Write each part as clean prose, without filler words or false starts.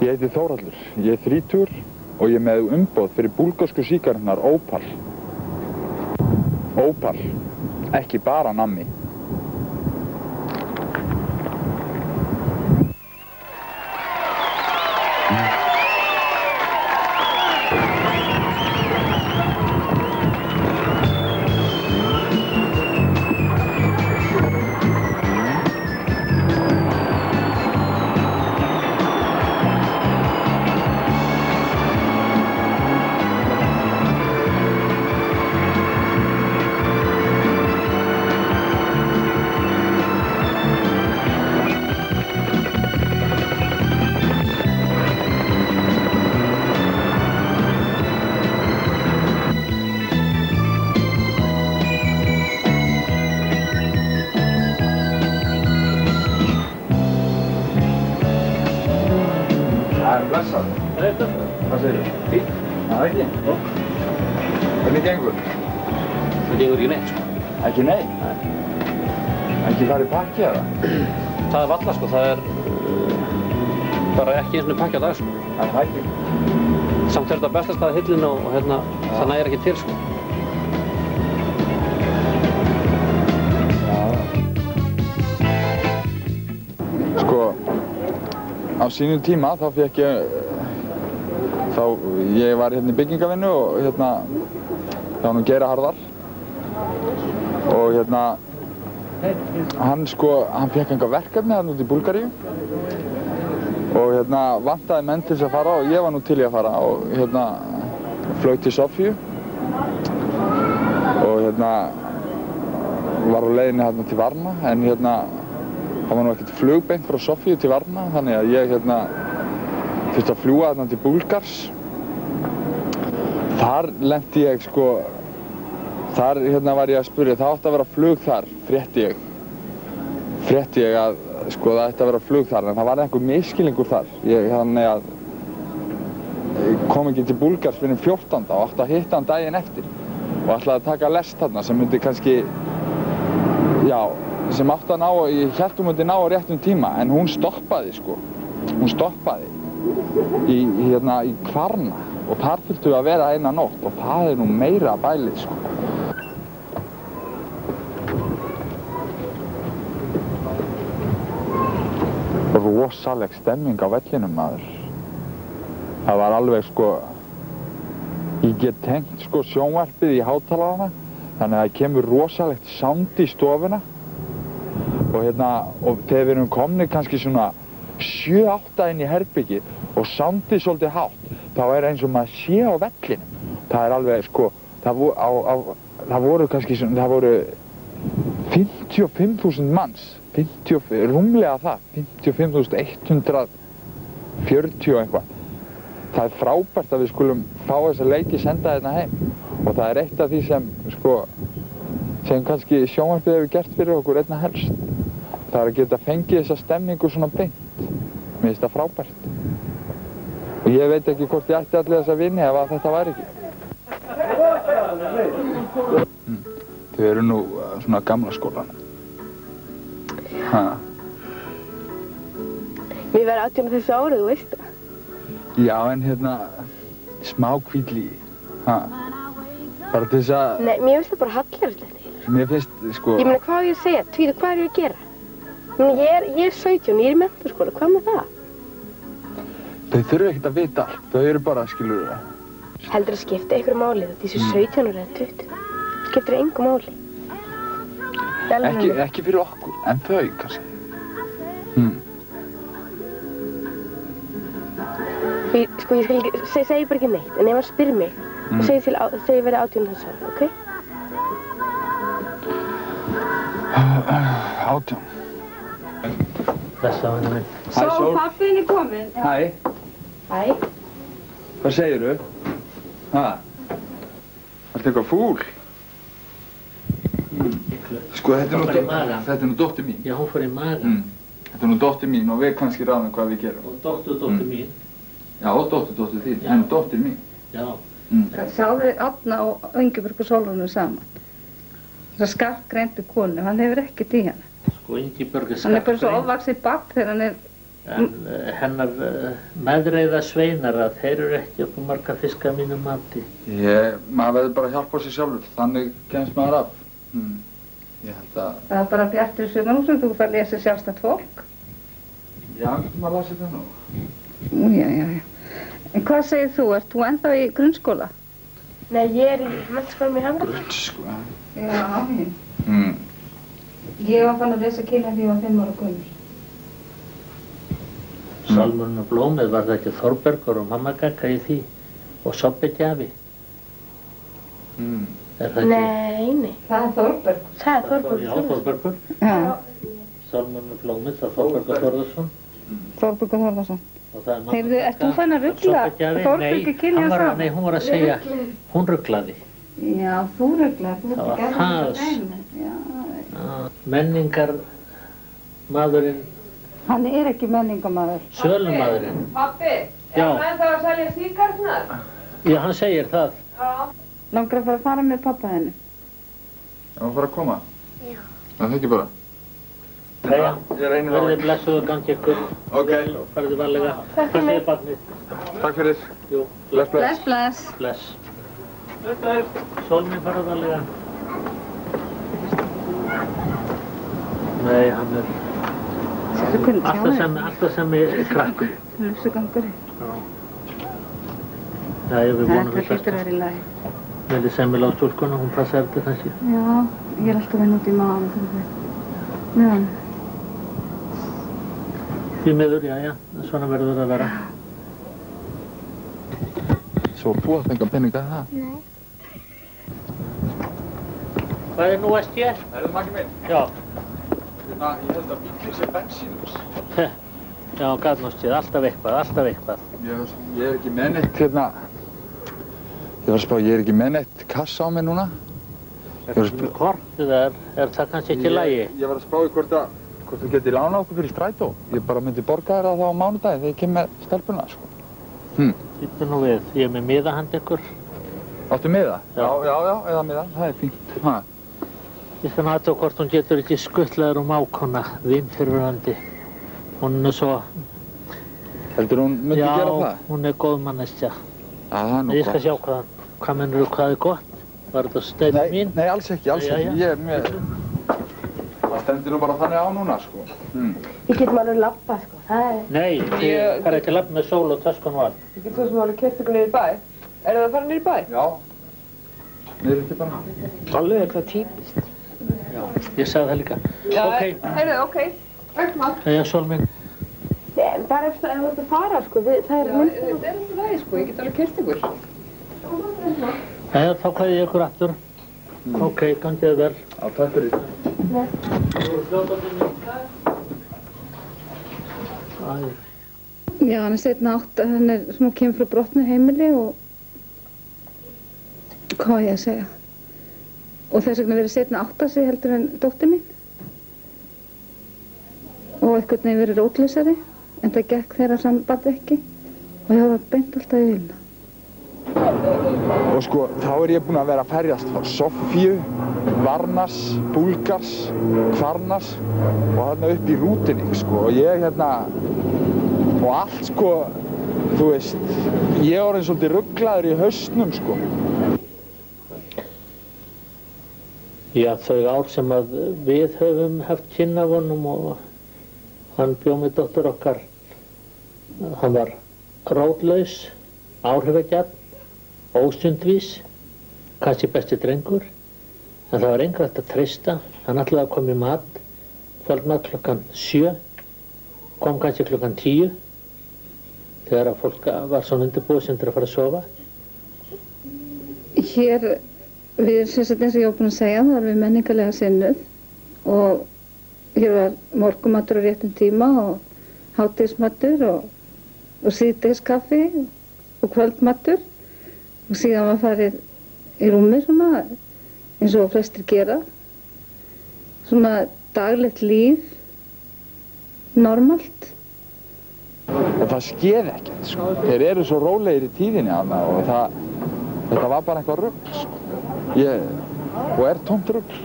Ég heiti Þórhallur, ég er 30 og ég er með umboð fyrir búlgarsku sígaretturnar Opal. Opal, ekki bara nammi. Blessað. Hvað segirðu? Fínt. Það ekki? Jó. Hvernig gengur? Það gengur ekki neitt, sko. Ekki neitt? Nei. Ekki farið pakki eða? Það er varla, sko. Það er bara ekki eins og pakki á dag, sko. Það er ekki. Samt er þetta bestast að hillinu og hérna, það nægir ekki til, sko. Sko, á sínum tíma þá fékk ég var hérna í byggingavinnu og hérna hjá honum Geira Harðar og hérna hann fékk einhver verkefni hérna út í Búlgaríu og hérna vantaði menn til þess að fara og ég var nú til í að fara og hérna flaug til Sofíu og hérna var á leiðinni hérna til Varna en hérna það var nú ekkert flugbeint frá Sofíu til Varna þannig að ég hérna þurfti að fljúga hérna til Búlgars. Þar lenti ég þar hérna var ég að spyrja, það átti að vera flug þar, frétti ég að það ætti að vera flug þar en það var einhver misskilningur þar. Þannig að ég kom ekki til Búlgars fyrir 14. og átti að hitta hann daginn eftir og ætlaði að taka lest þarna sem myndi kannski, sem átti að ná, ég hélt hún myndi ná á réttum tíma en hún stoppaði hún stoppaði í Kvarna og þar þurftum við að vera eina nótt og það er nú meira bælið Rosaleg stemming á vellinum maður. Það var alveg ég get tengt sjónvarpið í hátalarana þannig að það kemur rosalegt sound í stofuna og þegar við erum komnir kannski svona 7-8 inn í herbergi og soundið svolítið hátt þá er eins og maður sé á vellinum. Það er alveg það voru kannski það voru 55.000 manns, rúmlega það, 55.140 og eitthvað. Það er frábært að við skulum fá þessa leiki senda hérna heim og það er eitt af því sem kannski sjónvarpið hefur gert fyrir okkur einna helst. Það er að geta fengið þessa stemningu svona beint. Mér finnst það frábært. Og ég veit ekki hvort ég ætti allir þessa vini ef að þetta væri ekki. Þau eru nú svona gamla skólan. Mér verði 18 þessu árið, þú veist það. Já, en smá hvítlígi. Bara til þess að... Nei, mér finnst það bara hallærislegt. Mér finnst, Ég meina, hvað á ég að segja? Tvíðu, hvað er ég að gera? Ég er 17, ég er í menntaskóla, hvað með það? Þau þurfa ekkert að vita allt, þau eru bara, skilurðu. Heldur að skipta ykkur máli þú, þessi 17 ára eða 20. Skiptir engu máli. Ekki fyrir okkur, en þau, kannski. Ég skal ekki, segi bara ekki neitt, en ef hann spyr mig, þá segi ég verið 18 þessu ára, ok? 18. Blessa, henni minn. Svo, pappin er kominn. Hæ. Hæ. Hvað segirðu? Ertu eitthvað fúl? Þetta er nú dóttir mín. Já, hún fór í magann. Þetta er nú dóttir mín og við kannski ráðum hvað við gerum. Og dóttir mín. Já, og dóttir þín, en dóttir mín. Já. Sjáðu Árna og Ingibjörgu Sólrúnu saman. Það skarpgreindu konu, hann hefur ekkert í hana. Ingibjörg er Hann er bara svo ofvaxið barn þegar hann er En hennar meðreiða sveinar að þeir eru ekki upp á marga fiska mínu mati. Maður verður bara að hjálpa sér sjálfur, þannig kemst maður af. Ég held að... Það er bara Bjartur í Sumarhúsum, þú fær að lesa sjálfstætt fólk. Já, maður lasir það nú. Já. En hvað segir þú? Ert þú ennþá í grunnskóla? Nei, ég í menntaskólanum í Hamri. Grunnskóla? Já, Ég var fann að lesa kynna því ég var 5 ára gömul. Sálmurinn og blómið, var það ekki Þórbergur og mamma Gagga í því? Og Sobbegjafi? Er það ekki? Nei. Það er Þórbergur. Það er Þórbergur. Já, Þórbergur. Já. Sálmurinn og blómið, það er Þórbergur Þórðarsson. Þórbergur Þórðarsson. Og það er mamma Heyrðu, ert þú fann að ruggla Þórbergur kynni og það? Nei, hún var að segja, hún rugglaði. Já, þú rugglaði. Það var það. Menningar maðurinn. Hann er ekki menningarmaður. Sölumaðurinn. Pabbi, Já. hann ennþá að selja síkarnar? Já, hann segir það. Já. Langar að fara með pappa henni? Já, maður fara að koma? Já. Það ekki bara? Jæja, Ég reynir á. verðið blessuð og gangi ykkur. Ok. Og farðu varlega. Hvað segir barnið? Takk fyrir. Jú, Bless. bless. Sólminn farðu varlega. Nei, hann er Þú kunni alltaf sem er krakkur. Hlusugangari. Já, við vonum Það við hlýtur að vera í lagi. Með því semil á stúlkuna, hún passar þetta kannski. Já, ég er alltaf að vinna út í maður fyrir þau. Já. Því miður, já, svona verður það að vera. Svo þú átt enga peninga það? Nei. Hvað er nú að stjél? Er það Maggi minn? Já. Ég held að bíllinn sé bensínus. Já, gatnástíð, alltaf eitthvað. Ég er ekki með neitt hérna. Ég var að spá, ég er ekki með neitt kassa á mig núna. Er það með kort eða er það kannski ekki í lagi? Ég var að spá í hvort þú getið lánað okkur fyrir strætó. Ég bara myndi borga þér það á mánudagi þegar ég kem með stelpuna, sko. Býttu nú við, ég er með miðahand ykkur. Áttu miða? Já. Já, eða miða, það er fínt. Ég skal aðtöða hvort hún getur ekki skuttlaður ákona, vinn fyrirverandi. Hún er svo... Heldur hún myndi gera það? Já, hún er góð manneskja. Það er nú Ég skal gott. sjá hvað mennur hvað er gott. Var þetta steinn mín? Nei, alls ekki. Ég er með... Það stendur nú bara þannig á núna, sko. Við getum alveg labba, sko. Það er... Nei, ég fær ekki lapp með sól og töskun og allt. Ekki þú sem alveg kert ykkur niður í bæ? Er það að fara niður í bæ? Já. Niður ekki bara. Alveg er það típist. Já, ég sagði það líka. Já, Ok. heyrðu, ok. Öllmann. Jæja, sól mín. Nei, bara ef þú ert að fara, sko. Það er mynd. Þetta er alltaf lagi, sko. Ég get alveg kert ykkur. Jæja, þá kveði ég ykkur aftur. Ok, gangið þið vel. Já, takk fyrir. Já, hann er seinna átt, hann er sem hún kemur frá brotnu heimili og hvað á ég að segja? Og þess vegna verið seinna átt að sig heldur en dóttir mín. Og einhvern veginn verið rótlausari, en það gekk þeirra samband ekki og ég var beint alltaf í vilna. Og sko, þá er ég búinn að vera að ferjast frá Sofíu, Varnas, Búlgars, Kvarnas og hérna upp í rútinni, sko. Og ég hérna, og allt, sko, þú veist, ég var eins og svolítið rugglaður í hausnum, sko. Já, þau ár sem að við höfum haft kynna af honum og hann bjó með dóttur okkar. Hann var rótlaus, áhrifagjarn, óstundvís, kannski besti drengur, en það var engu hægt að treysta. Hann ætlaði að koma í mat, kvöldmat klukkan 7, kom kannski klukkan 10, þegar að fólk var svona undirbúið sem til að fara að sofa. Hér, við sem sagt eins og ég var búin að segja, þá erum við menningarlega sinnuð og hér var morgumatur á réttum tíma og hádegismatur og síðdegskaffi og kvöldmatur og síðan var farið í rúmi svona eins og flestir gera. Svona daglegt líf, normalt. Og það skeði ekkert, sko. Þeir eru svo rólegir í tíðinni hana og þetta var bara eitthvað rugl, sko. Og er tómt rugl.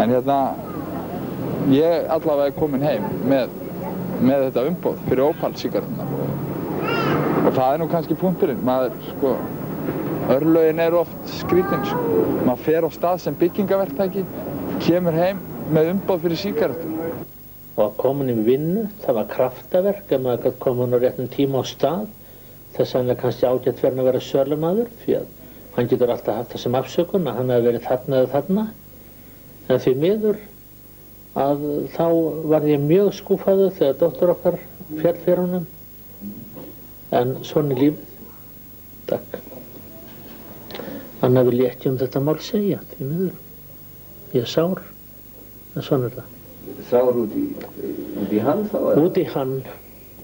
En hérna, ég allavega er komin heim með með þetta umboð fyrir Opal-sígaretturnar og það nú kannski punkturinn, maður sko örlögin eru oft skrítin sko. Maður fer á stað sem byggingaverktæki, kemur heim með umboð fyrir sígarettur. Og að koma í vinnu, það var kraftaverk ef maður gæti koma á réttum tíma á stað. Þess vegna kannski ágætt verið að vera sölumaður því að hann getur alltaf haft það sem afsökun að hann hefði verið þarna eða þarna. En því miður að þá var ég mjög skúfaður þegar dóttir okkar féll fyrir honum. En svona er lífið. Takk. Annað vil ég ekki þetta mál segja, því miður. Ég er sár, en svona er það. Sár út í hann þá? Út í hann,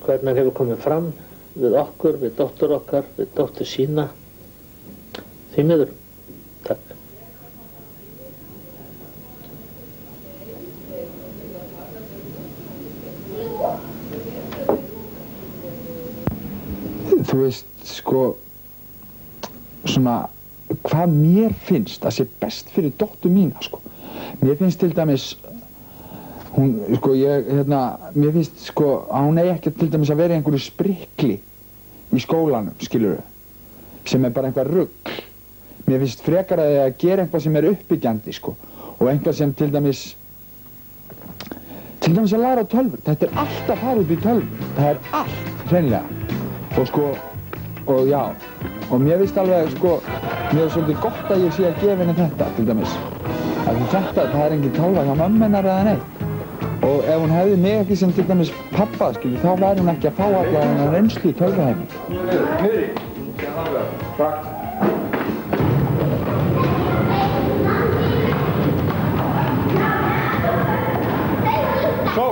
hvernig hefur komið fram við okkur, við dóttur okkar, við dóttur sína. Því miður. Takk. Þú veist, sko, svona, hvað mér finnst að sé best fyrir dóttur mína, sko. Mér finnst til dæmis, hún, sko, mér finnst, sko, að hún eigi ekki til dæmis að vera í einhverju sprikli í skólanum, skilurðu, sem er bara einhver rugl. Mér finnst frekar að gera eitthvað sem er uppbyggjandi, sko, og eitthvað sem til dæmis að læra á tölvur. Þetta er allt að fara út í tölvur. Það er allt, hreinlega. Og sko, og já, og mér finnst alveg, sko, mér er svolítið gott að ég sé að gefa henni þetta, til dæmis. Þetta, það er engin tölva hjá mömmu hennar eða neitt. Og ef hún hefði mig ekki sem til dæmis pappa, skilur, þá væri hún ekki að fá alla hennar reynslu í tölvuheimi. Niðri. Takk. Svo.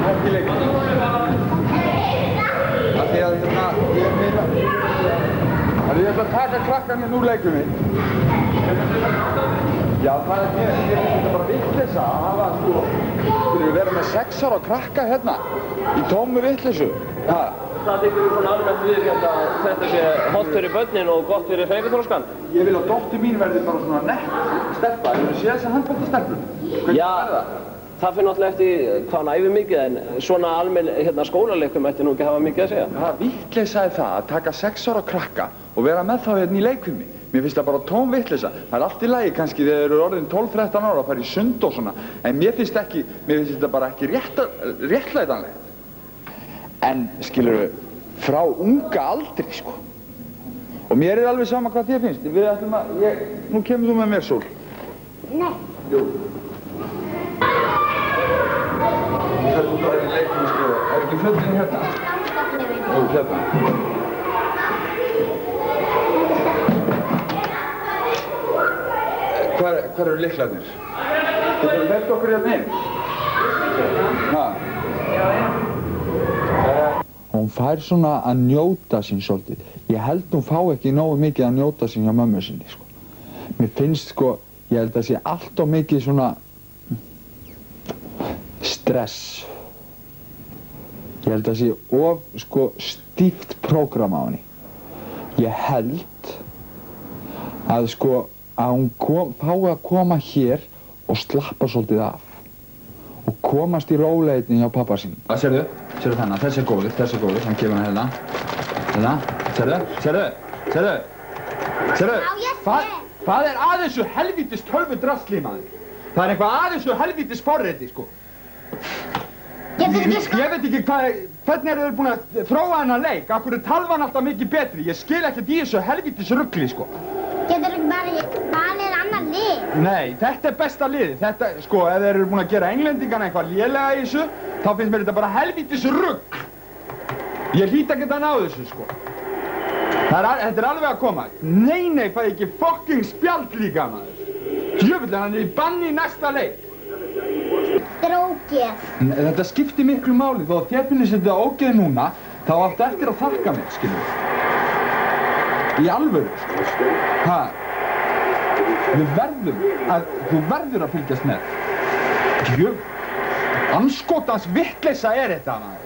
Ekki leik. Af því að ég ætla að taka krakkarnir úr leikunni. Já, það er mér finnst þetta bara vitleysa að hafa, sko, við vera með 6 ára krakka hérna í tómu vitleysu. Það tekur svona almennt við að þetta sé hollt fyrir börnin og gott fyrir hreyfiþroskan. Ég vil að dóttir mín verði bara svona nett stelpa. Hefur þú séð þess að handboltastelpur? Já, það fyrir náttúrulega eftir hvað hann æfir mikið en svona almenn skólaleikum ætti nú ekki að hafa mikið að segja. Það vitleysa er það að taka 6 ára krakka og vera með þá hérna í leikfimi. Mér finnst það bara tóm vitleysa. Það er allt í lagi kannski þegar þeir eru orðin 12-13 ára að fara í sund og svona. En mér finnst þetta bara ekki réttlætanlegt. En, skilurðu, frá unga aldri, sko. Og mér er alveg sama hvað þér finnst. Við ætlum að, nú kemur þú með mér, Sól. Nei. Jú. Það er út á þetta leiknum, sko. Er ekki flöldinni hérna? Jú, hérna. Hvar eru lyklarnir? Getur þú velt okkur hérna inn? Ha? Hún fær svona að njóta sín svolítið. Ég held hún fá ekki nógu mikið að njóta sín hjá mömmu sinni, sko. Mér finnst, sko, ég held að sé allt of mikið svona stress. Ég held að sé of, sko, stíft prógram á henni. Ég held að, sko, að hún fái að koma hér og slappa svolítið af. Og komast í rólegheitin hjá pappa sín. Sérðu þennan, þessi er góður, hann gefur hann hérna. Hérna, sérðu. Hvað er að þessu helvítis tölvudrasli, maður? Það er eitthvað að þessu helvítis forriti, sko. Ég veit ekki hvernig eru þeir búin að þróa þennan leik? Af hverju er talvan alltaf mikið betri? Ég skil ekkert í þessu helvítis rugli, sko. Getur ekki bara valið annar lið? Nei, þetta er besta liðið. Þetta, sko, ef þeir eru búin að gera englendingana eitthvað lélega í þessu, þá finnst mér þetta bara helvítis rugg. Ég hlýt ekki að ná þessu, sko. Þetta er alveg að koma. Nei, fæ ekki fucking spjald líka, maður. Djöfull, hann er í banni í næsta leik. Þetta er ógeð. Þetta skiptir miklu máli. Þó að þér finnst þetta ógeð núna, þá áttu eftir að þakka mig, skiljum við. Í alvöru, sko. Ha? Þú verður að fylgjast með. Andskotans vitleysa er þetta, maður.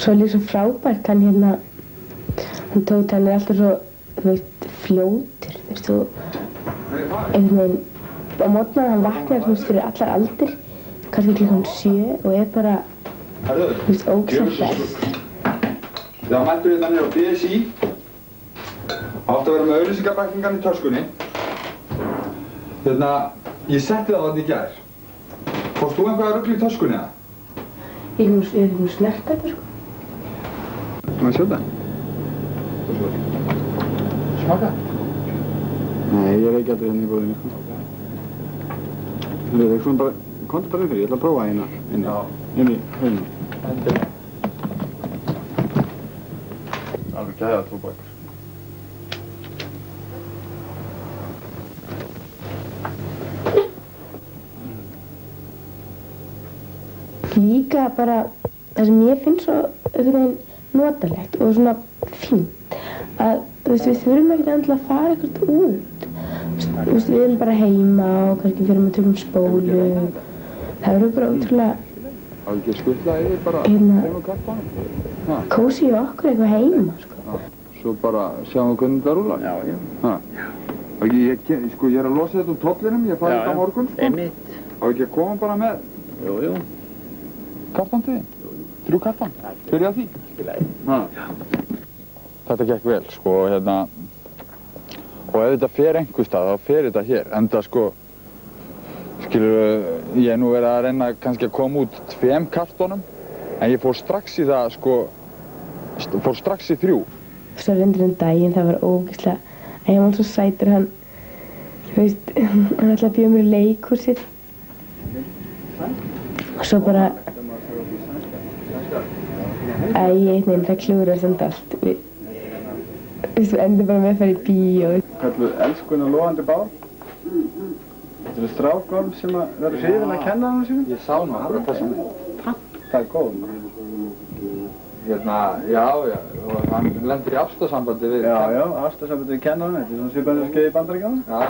Svo er líka svo frábært hann Hann Tóti, hann alltaf svo, fljótur, þú einhvern veginn, á morgnana hann vaknar, fyrir allar aldir, kannski klukkan 7 og bara, ógeðslega hress. Þegar mættur hérna niður á BSI, átti að vera með auglýsingabæklingan í töskunni. Ég setti það þarna í gær. Fórst þú einhverja rugl í töskunni eða? Ég er ekki búin að snerta þetta, Má ég sjá það? Smaka? Nei, ég reiki aldrei hérna í búðinni, komdu bara inn fyrir, ég ætla að prófa hérna inn í höfðinu. Endilega. Alveg gæða tóbak. Líka bara það sem ég finn svo notalegt og svona fínt að við þurfum ekkert endilega að fara eitthvað út. Við erum bara heima og kannski fyrir að tökum spólu. Það verður bara ótrúlega Á ekki að skuttla yfir bara heima kappanum? Kósí í okkur eitthvað heima, sko. Svo bara sjáum við hvernig það rúlar? Já. Ég er að losa þetta tollinum, ég fæði þetta á morgun, sko. Einmitt. Á ekki að koma bara með Jú. kartan til þín? 3 kartan? Byrja á því? Þetta gekk vel, sko, og ef þetta fer einhvers stað, þá fer þetta hér. Enda, sko, ég er nú verið að reyna kannski að koma út 2 kartonum, en ég fór strax í það, sko, fór strax í 3. Svo reyndur daginn, það var ógeðslega, en ég var svo sætur, hann ætlaði að bjóða mér í leikhúsið. Og svo bara, það klúrar samt allt. Við endum bara með að fara í bíó. Kalluð elskun og lofandi bál. Þetta eru strákar sem verður hrifin að kenna hann sínum. Ég sá nú akkurat þessa mynd. Það er góð. Já, og hann lendir í ástarsambandi við Já, ástarsambandi við kennarann, þetta er svona svipað sem skeið í Bandaríkjunum. Já,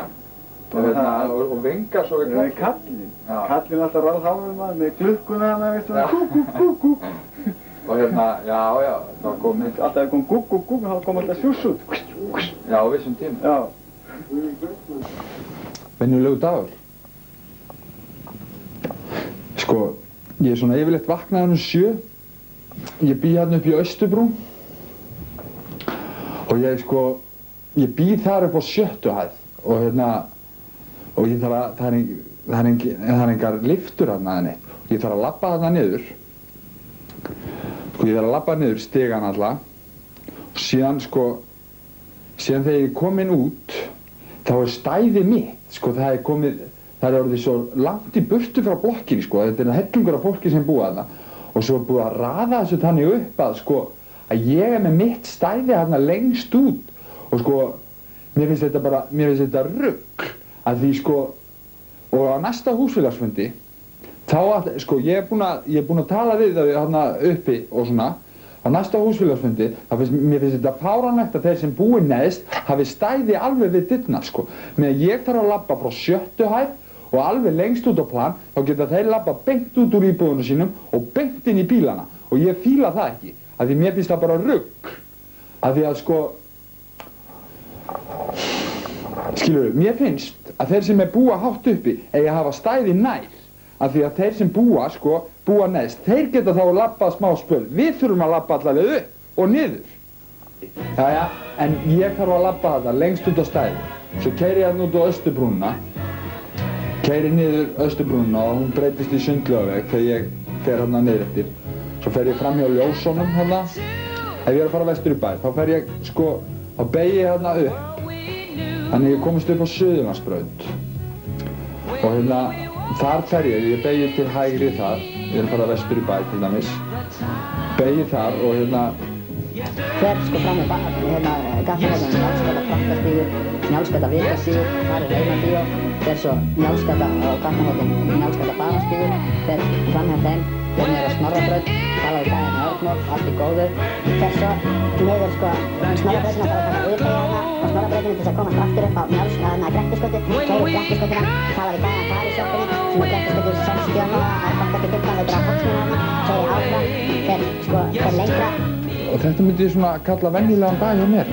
og vingar svo við kallinn. Kallinn er alltaf ráðháður maður með klukkuna hana, veistu það, gú. Og já, það kom mynd. Alltaf kom gú, þá kom alltaf sjúss út. Já, á vissum tíma. Já. Venjulegu dagur. Sko, ég er svona yfirleitt vaknaður um 7. Ég bý hérna upp í Austurbrú. Og ég bý þar upp á 7. hæð. Og það er engar lyftur þarna eða neitt. Ég þarf að labba þarna niður. Ég þarf að labba niður stigan alla. Og síðan þegar ég er komin út, þá er stæðið mitt. Það er orðið svo langt í burtu frá blokkinni, Þetta er hellingur af fólki sem búa þarna. Og svo er búið að raða þessu þannig upp að ég er með mitt stæði þarna lengst út. Og mér finnst þetta rugl. Að því og á næsta húsfélagsfundi, ég er búinn að tala við þau þarna uppi og svona. Á næsta húsfélagsfundi, mér finnst þetta fáránlegt að þeir sem búi neðst hafi stæði alveg við dyrnar, Meðan ég þarf að labba frá 7. hæð og alveg lengst út á plan, þá geta þeir labba beint út úr íbúðunum sínum og beint inn í bílana. Og ég fíla það ekki, af því mér finnst það bara rugl. Af því að mér finnst að þeir sem búa hátt uppi eigi að hafa stæði nær. Af því að þeir sem búa neðst, þeir geta þá að labba smá spöl. Við þurfum að labba allavega upp og niður. Jæja, en ég þarf að labba þetta lengst út á stæði. Svo keyri ég hérna út á Austurbrúnna. Keyri niður Austurbrúnna og hún breytist í Sundlaugaveg þegar ég fer hérna niður eftir. Svo fer ég fram hjá ljósunum hérna. Ef ég er að fara vestur í bæ, þá fer ég þá beygi ég hérna upp. Þannig ég komist upp á Suðurlandsbraut. Og þar fer ég beygi til hægri þar. Ég er að fara vestur í bæ til dæmis. Beygi þar og fer fram í Gatnaveginum, Njálsgata Frakkastígur, Njálsgata Vikastígur, þar er Reynabíó, fer svo Njálsgata á Gatnaveginum, Njálsgata Baðarstígur, fer fram hjá þeim, fer niður á Snorrabraut, tala við gæðin með Örnur, allt í góðu, fer svo niður Snorrabrautina, þarf að taka yfirtegja hana á Snorrabrautinu til að komast aftur upp á Grettisgötu, keyrir Grettisgötuna, tala við gæðin þar í sjoppunni, sem er Grettisgötu 60 ára, það er 15-15 metrar af Hagsmunarna, keyrir áfram, fer lengra Og þetta myndi ég svona kalla venjulegan dag hjá mér.